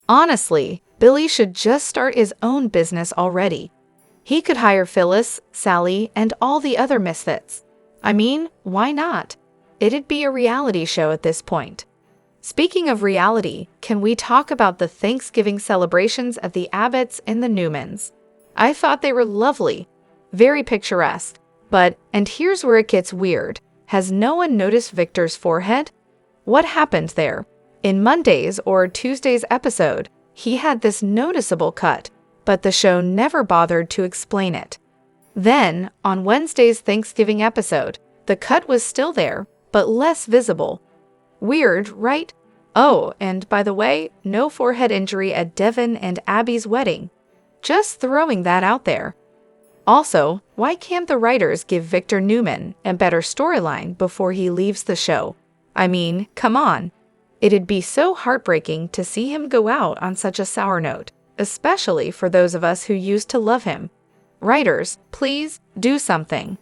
Honestly, Billy should just start his own business already. He could hire Phyllis, Sally, and all the other misfits. I mean, why not? It'd be a reality show at this point. Speaking of reality, can we talk about the Thanksgiving celebrations of the Abbotts and the Newmans? I thought they were lovely, very picturesque, and here's where it gets weird. Has no one noticed Victor's forehead? What happened there? In Monday's or Tuesday's episode, he had this noticeable cut, but the show never bothered to explain it. Then, on Wednesday's Thanksgiving episode, the cut was still there, but less visible. Weird, right? Oh, and by the way, no forehead injury at Devin and Abby's wedding. Just throwing that out there. Also, why can't the writers give Victor Newman a better storyline before he leaves the show? I mean, come on. It'd be so heartbreaking to see him go out on such a sour note, especially for those of us who used to love him. Writers, please do something.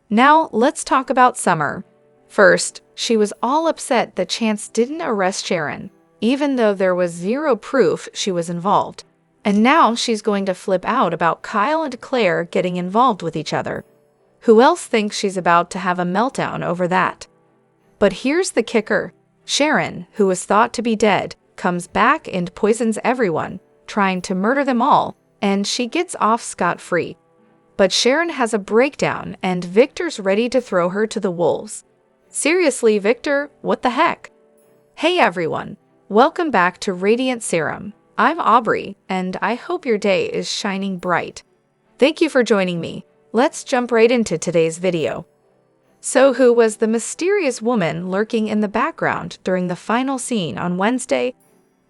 Now, let's talk about Summer. First, she was all upset that Chance didn't arrest Sharon, even though there was zero proof she was involved. And now she's going to flip out about Kyle and Claire getting involved with each other. Who else thinks she's about to have a meltdown over that? But here's the kicker. Sharon, who was thought to be dead, comes back and poisons everyone, trying to murder them all, and she gets off scot-free. But Sharon has a breakdown, and Victor's ready to throw her to the wolves. Seriously, Victor, what the heck? Hey everyone, welcome back to Radiant Serum. I'm Aubrey, and I hope your day is shining bright. Thank you for joining me. Let's jump right into today's video. So who was the mysterious woman lurking in the background during the final scene on Wednesday?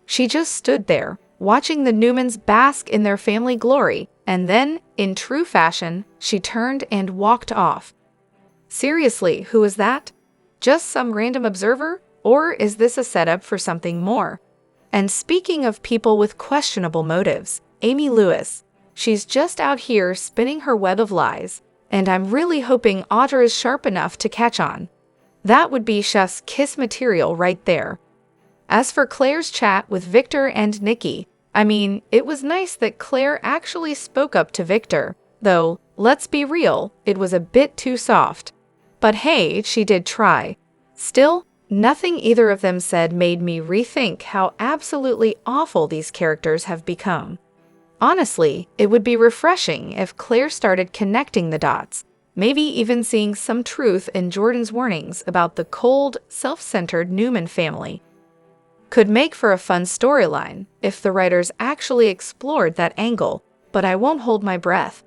She just stood there, watching the Newmans bask in their family glory, and then, in true fashion, she turned and walked off. Seriously, who is that? Just some random observer? Or is this a setup for something more? And speaking of people with questionable motives, Amy Lewis, she's just out here spinning her web of lies, and I'm really hoping Audra is sharp enough to catch on. That would be chef's kiss material right there. As for Claire's chat with Victor and Nikki, I mean, it was nice that Claire actually spoke up to Victor, though, let's be real, it was a bit too soft. But hey, she did try. Still, nothing either of them said made me rethink how absolutely awful these characters have become. Honestly, it would be refreshing if Claire started connecting the dots, maybe even seeing some truth in Jordan's warnings about the cold, self-centered Newman family. Could make for a fun storyline if the writers actually explored that angle, but I won't hold my breath.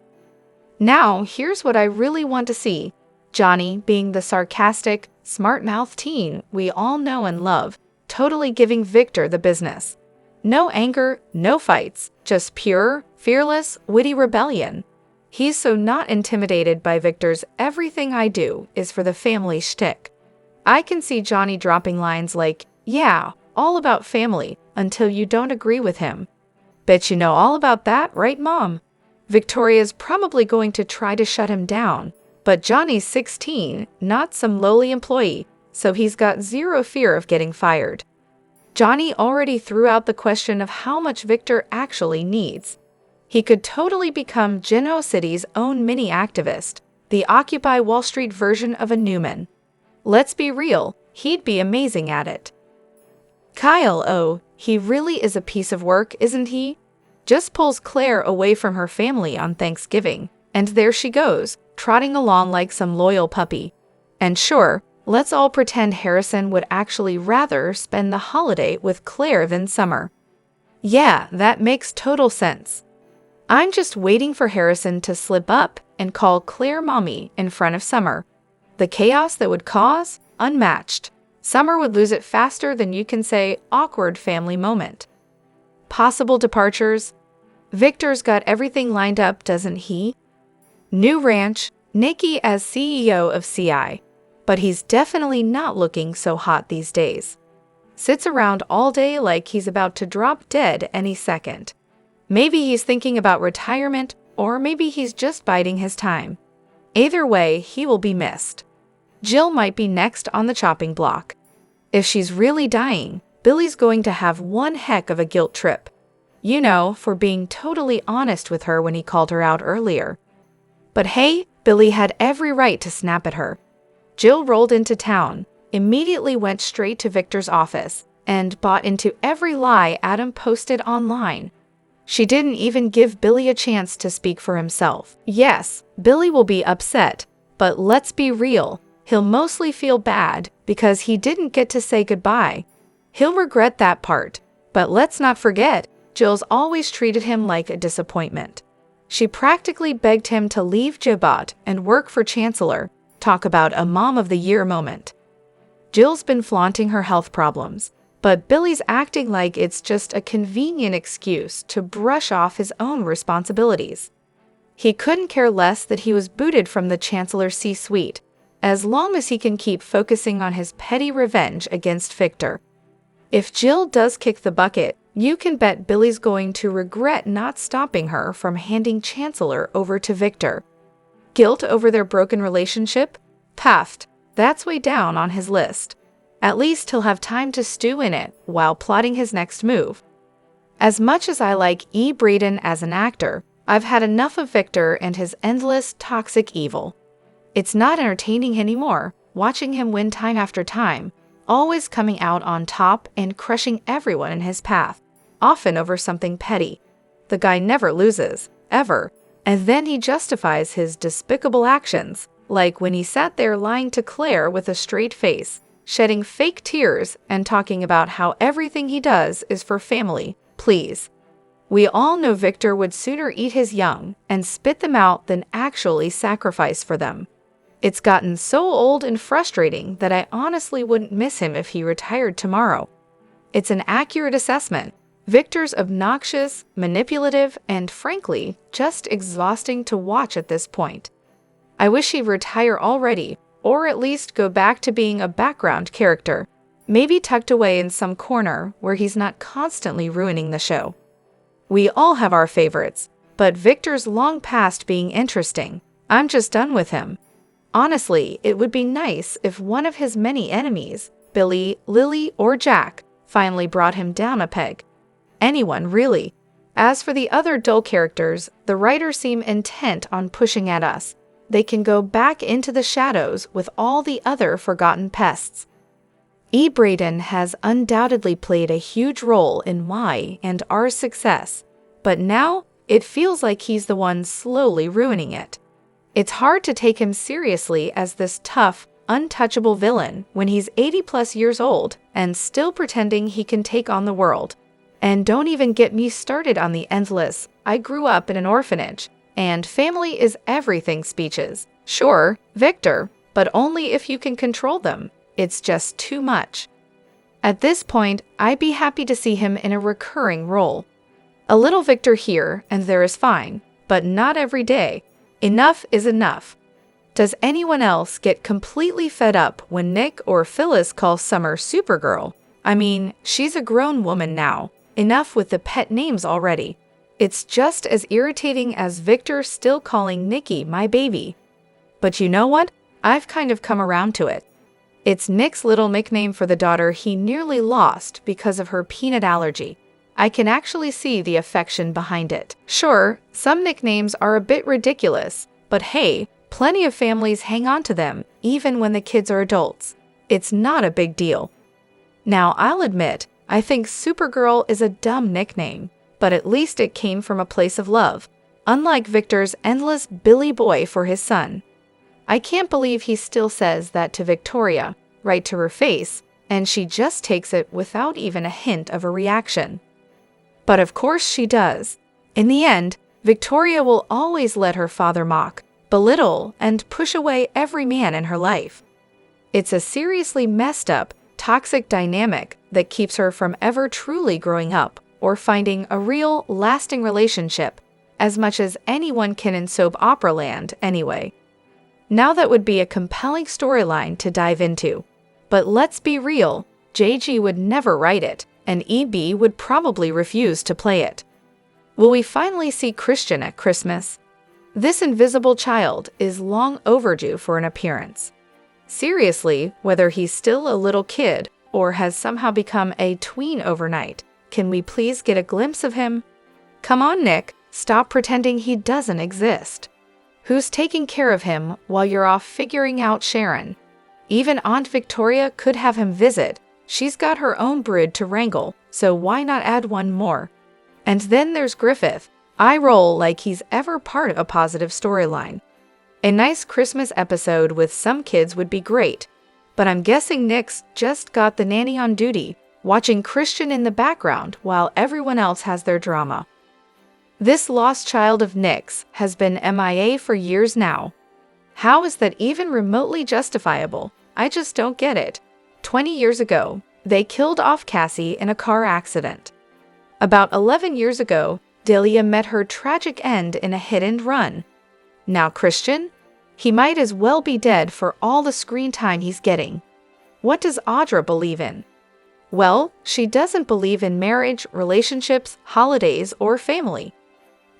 Now, here's what I really want to see. Johnny being the sarcastic, smart-mouthed teen we all know and love, totally giving Victor the business. No anger, no fights, just pure, fearless, witty rebellion. He's so not intimidated by Victor's "everything I do is for the family" shtick. I can see Johnny dropping lines like, "Yeah, all about family, until you don't agree with him. Bet you know all about that, right, Mom?" Victoria's probably going to try to shut him down, but Johnny's 16, not some lowly employee, so he's got zero fear of getting fired. Johnny already threw out the question of how much Victor actually needs. He could totally become Geno City's own mini-activist, the Occupy Wall Street version of a Newman. Let's be real, he'd be amazing at it. Kyle, oh, he really is a piece of work, isn't he? Just pulls Claire away from her family on Thanksgiving, and there she goes, trotting along like some loyal puppy. And sure, let's all pretend Harrison would actually rather spend the holiday with Claire than Summer. Yeah, that makes total sense. I'm just waiting for Harrison to slip up and call Claire Mommy in front of Summer. The chaos that would cause? Unmatched. Summer would lose it faster than you can say awkward family moment. Possible departures? Victor's got everything lined up, doesn't he? New ranch, Nikki as CEO of CI. But he's definitely not looking so hot these days. Sits around all day like he's about to drop dead any second. Maybe he's thinking about retirement, or maybe he's just biding his time. Either way, he will be missed. Jill might be next on the chopping block. If she's really dying, Billy's going to have one heck of a guilt trip. You know, for being totally honest with her when he called her out earlier. But hey, Billy had every right to snap at her. Jill rolled into town, immediately went straight to Victor's office, and bought into every lie Adam posted online. She didn't even give Billy a chance to speak for himself. Yes, Billy will be upset, but let's be real, he'll mostly feel bad because he didn't get to say goodbye. He'll regret that part, but let's not forget, Jill's always treated him like a disappointment. She practically begged him to leave Jibot and work for Chancellor. Talk about a Mom of the Year moment. Jill's been flaunting her health problems, but Billy's acting like it's just a convenient excuse to brush off his own responsibilities. He couldn't care less that he was booted from the Chancellor's C-suite, as long as he can keep focusing on his petty revenge against Victor. If Jill does kick the bucket, you can bet Billy's going to regret not stopping her from handing Chancellor over to Victor. Guilt over their broken relationship? Past. That's way down on his list. At least he'll have time to stew in it while plotting his next move. As much as I like E. Braden as an actor, I've had enough of Victor and his endless toxic evil. It's not entertaining anymore, watching him win time after time, always coming out on top and crushing everyone in his path, often over something petty. The guy never loses, ever, and then he justifies his despicable actions, like when he sat there lying to Claire with a straight face, shedding fake tears and talking about how everything he does is for family. Please. We all know Victor would sooner eat his young and spit them out than actually sacrifice for them. It's gotten so old and frustrating that I honestly wouldn't miss him if he retired tomorrow. It's an accurate assessment. Victor's obnoxious, manipulative, and frankly, just exhausting to watch at this point. I wish he'd retire already, or at least go back to being a background character, maybe tucked away in some corner where he's not constantly ruining the show. We all have our favorites, but Victor's long past being interesting. I'm just done with him. Honestly, it would be nice if one of his many enemies, Billy, Lily, or Jack, finally brought him down a peg. Anyone, really. As for the other dull characters, the writers seem intent on pushing at us. They can go back into the shadows with all the other forgotten pests. E. Braden has undoubtedly played a huge role in my and our success, but now it feels like he's the one slowly ruining it. It's hard to take him seriously as this tough, untouchable villain when he's 80+ years old and still pretending he can take on the world. And don't even get me started on the endless, I grew up in an orphanage, and family is everything speeches. Sure, Victor, but only if you can control them. It's just too much. At this point, I'd be happy to see him in a recurring role. A little Victor here and there is fine, but not every day. Enough is enough. Does anyone else get completely fed up when Nick or Phyllis call Summer Supergirl? I mean, she's a grown woman now. Enough with the pet names already. It's just as irritating as Victor still calling Nikki my baby. But you know what? I've kind of come around to it. It's Nick's little nickname for the daughter he nearly lost because of her peanut allergy. I can actually see the affection behind it. Sure, some nicknames are a bit ridiculous, but hey, plenty of families hang on to them even when the kids are adults. It's not a big deal. Now, I'll admit, I think Supergirl is a dumb nickname, but at least it came from a place of love, unlike Victor's endless Billy boy for his son. I can't believe he still says that to Victoria, right to her face, and she just takes it without even a hint of a reaction. But of course she does. In the end, Victoria will always let her father mock, belittle, and push away every man in her life. It's a seriously messed up, toxic dynamic that keeps her from ever truly growing up or finding a real, lasting relationship, as much as anyone can in soap opera land anyway. Now that would be a compelling storyline to dive into. But let's be real, JG would never write it, and EB would probably refuse to play it. Will we finally see Christian at Christmas? This invisible child is long overdue for an appearance. Seriously, whether he's still a little kid or has somehow become a tween overnight. Can we please get a glimpse of him? Come on, Nick, stop pretending he doesn't exist. Who's taking care of him while you're off figuring out Sharon? Even Aunt Victoria could have him visit. She's got her own brood to wrangle, so why not add one more? And then there's Griffith. I roll like he's ever part of a positive storyline. A nice Christmas episode with some kids would be great, but I'm guessing Nick's just got the nanny on duty, watching Christian in the background while everyone else has their drama. This lost child of Nick's has been MIA for years now. How is that even remotely justifiable? I just don't get it. 20 years ago, they killed off Cassie in a car accident. About 11 years ago, Delia met her tragic end in a hit-and-run. Now Christian? He might as well be dead for all the screen time he's getting. What does Audra believe in? Well, she doesn't believe in marriage, relationships, holidays, or family.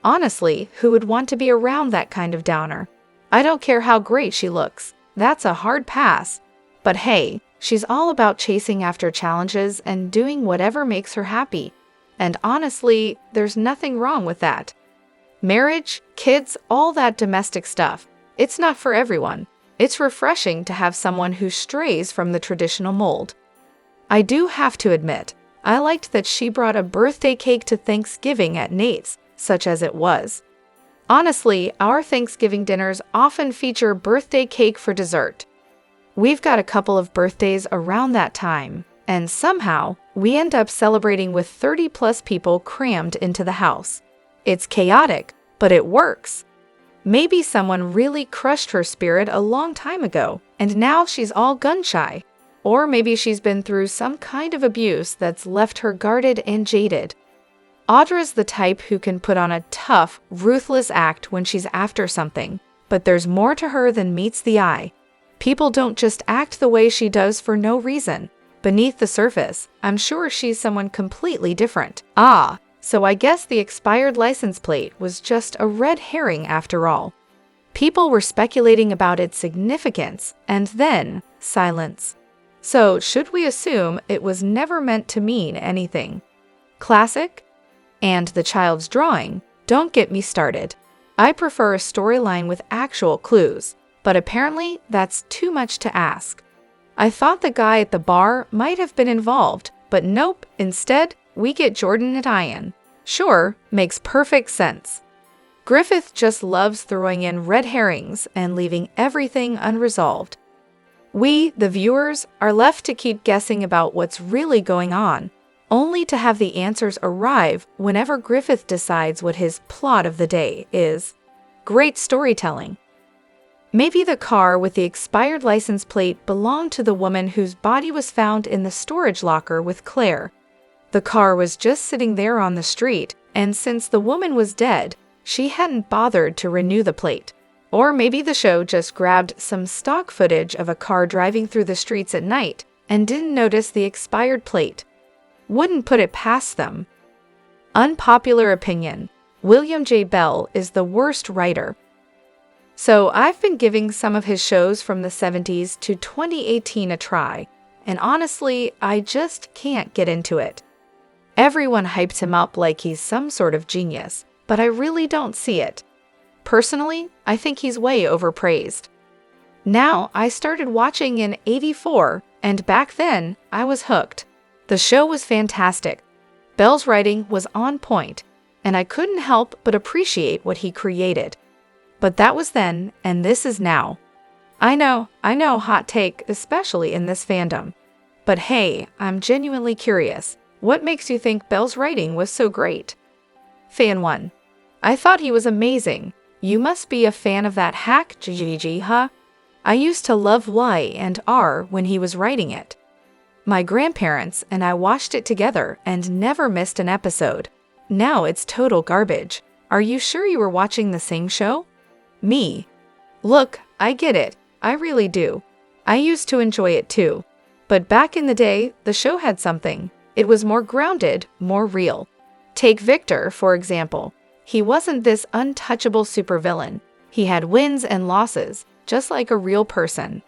Honestly, who would want to be around that kind of downer? I don't care how great she looks. That's a hard pass. But hey, she's all about chasing after challenges and doing whatever makes her happy. And honestly, there's nothing wrong with that. Marriage, kids, all that domestic stuff, it's not for everyone. It's refreshing to have someone who strays from the traditional mold. I do have to admit, I liked that she brought a birthday cake to Thanksgiving at Nate's, such as it was. Honestly, our Thanksgiving dinners often feature birthday cake for dessert. We've got a couple of birthdays around that time, and somehow, we end up celebrating with 30-plus people crammed into the house. It's chaotic, but it works. Maybe someone really crushed her spirit a long time ago, and now she's all gun-shy. Or maybe she's been through some kind of abuse that's left her guarded and jaded. Audra's the type who can put on a tough, ruthless act when she's after something, but there's more to her than meets the eye. People don't just act the way she does for no reason. Beneath the surface, I'm sure she's someone completely different. So I guess the expired license plate was just a red herring after all. People were speculating about its significance, and then silence. So should we assume it was never meant to mean anything? Classic? And the child's drawing, don't get me started. I prefer a storyline with actual clues, but apparently that's too much to ask. I thought the guy at the bar might have been involved, but nope, instead, we get Jordan and Ian. Sure, makes perfect sense. Griffith just loves throwing in red herrings and leaving everything unresolved. We, the viewers, are left to keep guessing about what's really going on, only to have the answers arrive whenever Griffith decides what his plot of the day is. Great storytelling. Maybe the car with the expired license plate belonged to the woman whose body was found in the storage locker with Claire. The car was just sitting there on the street, and since the woman was dead, she hadn't bothered to renew the plate. Or maybe the show just grabbed some stock footage of a car driving through the streets at night and didn't notice the expired plate. Wouldn't put it past them. Unpopular opinion: William J. Bell is the worst writer. So I've been giving some of his shows from the 70s to 2018 a try, and honestly, I just can't get into it. Everyone hyped him up like he's some sort of genius, but I really don't see it. Personally, I think he's way overpraised. Now, I started watching in '84, and back then, I was hooked. The show was fantastic. Bell's writing was on point, and I couldn't help but appreciate what he created. But that was then, and this is now. I know, hot take, especially in this fandom. But hey, I'm genuinely curious. What makes you think Bell's writing was so great? Fan 1. I thought he was amazing. You must be a fan of that hack, GGG, huh? I used to love Y and R when he was writing it. My grandparents and I watched it together and never missed an episode. Now it's total garbage. Are you sure you were watching the same show? Me. Look, I get it. I really do. I used to enjoy it too. But back in the day, the show had something. It was more grounded, more real. Take Victor, for example. He wasn't this untouchable supervillain. He had wins and losses, just like a real person.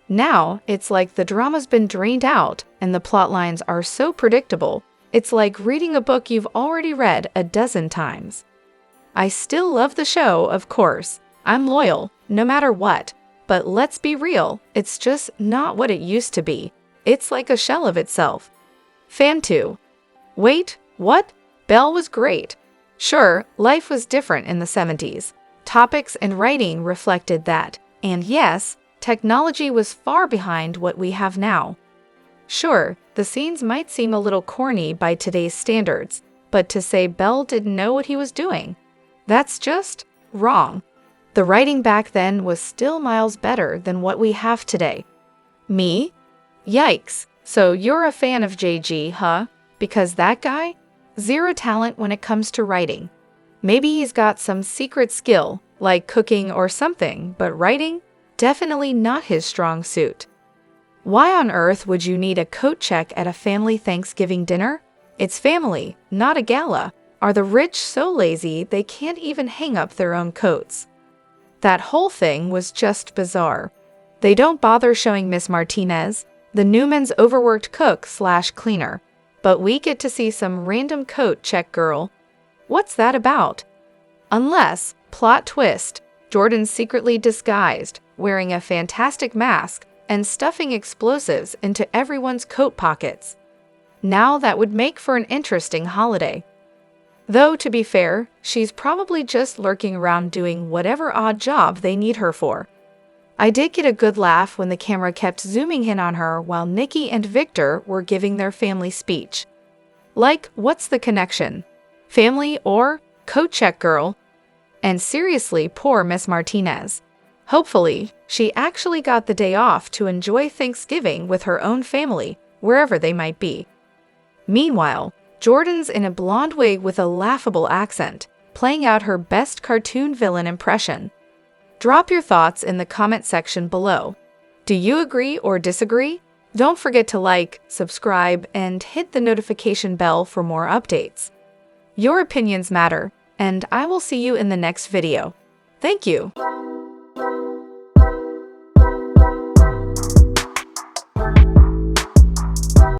Now, it's like the drama's been drained out and the plot lines are so predictable, it's like reading a book you've already read a dozen times. I still love the show, of course. I'm loyal, no matter what. But let's be real, it's just not what it used to be. It's like a shell of itself. Fan 2. Wait, what? Belle was great. Sure, life was different in the 70s. Topics and writing reflected that. And yes, technology was far behind what we have now. Sure, the scenes might seem a little corny by today's standards, but to say Belle didn't know what he was doing, that's just wrong. The writing back then was still miles better than what we have today. Me? Yikes. So you're a fan of JG, huh? Because that guy? Zero talent when it comes to writing. Maybe he's got some secret skill, like cooking or something, but writing? Definitely not his strong suit. Why on earth would you need a coat check at a family Thanksgiving dinner? It's family, not a gala. Are the rich so lazy they can't even hang up their own coats? That whole thing was just bizarre. They don't bother showing Miss Martinez, the Newman's overworked cook/cleaner, but we get to see some random coat check girl. What's that about? Unless, plot twist, Jordan's secretly disguised, wearing a fantastic mask and stuffing explosives into everyone's coat pockets. Now that would make for an interesting holiday. Though, to be fair, she's probably just lurking around doing whatever odd job they need her for. I did get a good laugh when the camera kept zooming in on her while Nikki and Victor were giving their family speech. Like, what's the connection? Family or coat check girl? And seriously, poor Miss Martinez. Hopefully, she actually got the day off to enjoy Thanksgiving with her own family, wherever they might be. Meanwhile, Jordan's in a blonde wig with a laughable accent, playing out her best cartoon villain impression. Drop your thoughts in the comment section below. Do you agree or disagree? Don't forget to like, subscribe, and hit the notification bell for more updates. Your opinions matter, and I will see you in the next video. Thank you.